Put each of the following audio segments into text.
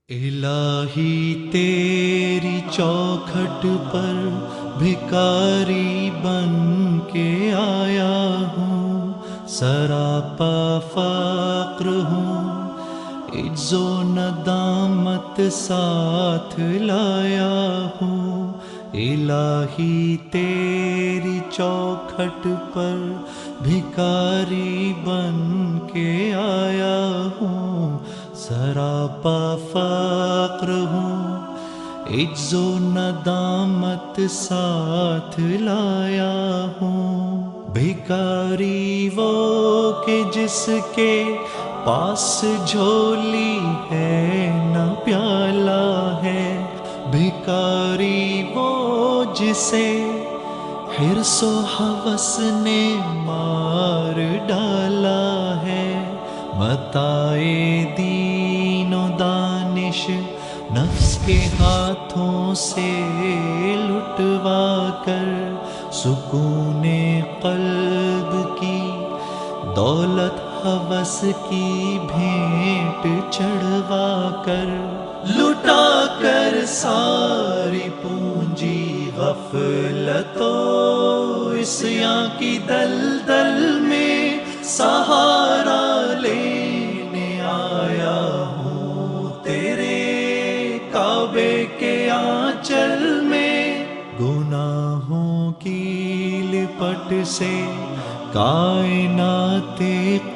الہی تیری چوکھٹ پر بھکاری بن کے آیا ہوں، سراپا فقر ہوں، عجز و ندامت ساتھ لایا ہوں۔ الہی تیری چوکھٹ پر بھکاری بن کے آیا ہوں، سراپا فقر ہوں، عجز و ندامت ساتھ لایا ہوں۔ بھکاری وہ کہ جس کے پاس جھولی ہے نہ پیالہ ہے، بھکاری وہ جسے حرص و ہوس نے مار ڈالا ہے۔ متاع دین و دانش نفس کے ہاتھوں سے لٹوا کر، سکون قلب کی دولت ہوس کی بھینٹ چڑھوا کر، لٹا کر ساری پونجی غفلت و عصیاں کی دلدل میں سہارا لینے آیا ہوں تیرے کعبے کے آنچل میں۔ گناہوں کی لپٹ سے کائنات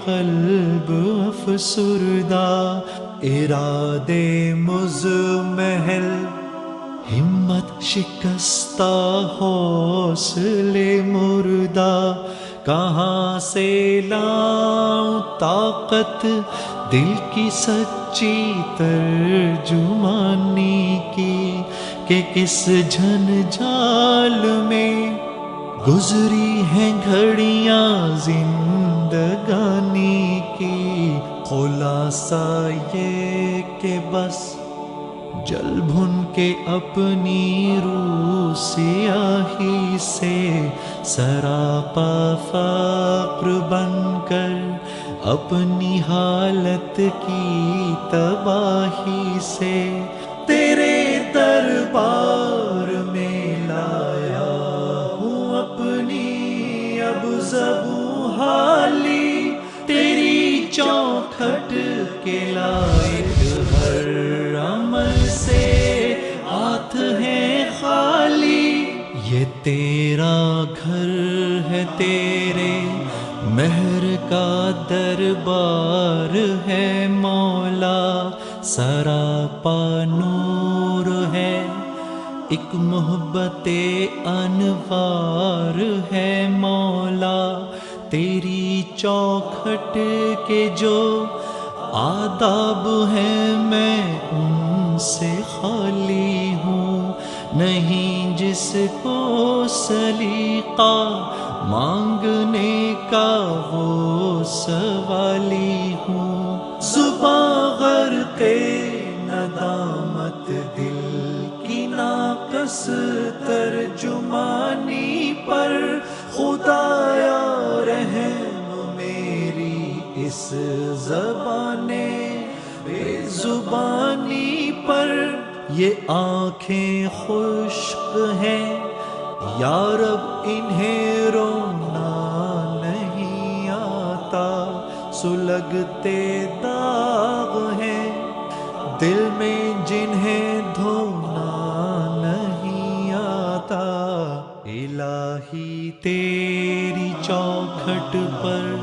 قلب افسردہ، ارادے مزمحل ہمت شکستہ، حوصلے مردہ، کہاں سے لاؤں طاقت دل کی سچی ترجمانی کی، کہ کس جھنجھال میں گزری ہیں گھڑیاں زندگانی کی۔ خلاصہ یہ کہ بس جل بھن کے اپنی روح سیاہی سے، سراپا فقر بن کر اپنی حالت کی تباہی سے، تیرے دربار میں لایا ہوں اپنی اب زبوں حالی، تیری چوکھٹ کے لائق ہر عمل سے ہاتھ ہیں خالی۔ یہ تیرا گھر ہے، تیرے مہر کا دربار ہے مولا، سراپا نور ہے، ایک محبت انوار ہے مولا۔ تیری چوکھٹ کے جو آداب ہیں میں ان سے خالی ہوں، نہیں جس کو سلیقہ مانگنے کا وہ سوالی ہوں۔ زباں غرق ندامت دل کی ناقص ترجمانی پر، خدایا رحم میری اس زبان بے زبانی پر۔ یہ آنکھیں خشک ہیں یا رب انہیں رونا نہیں آتا، سلگتے داغ ہیں دل میں جنہیں دھونا نہیں آتا۔ الہی تیری چوکھٹ پر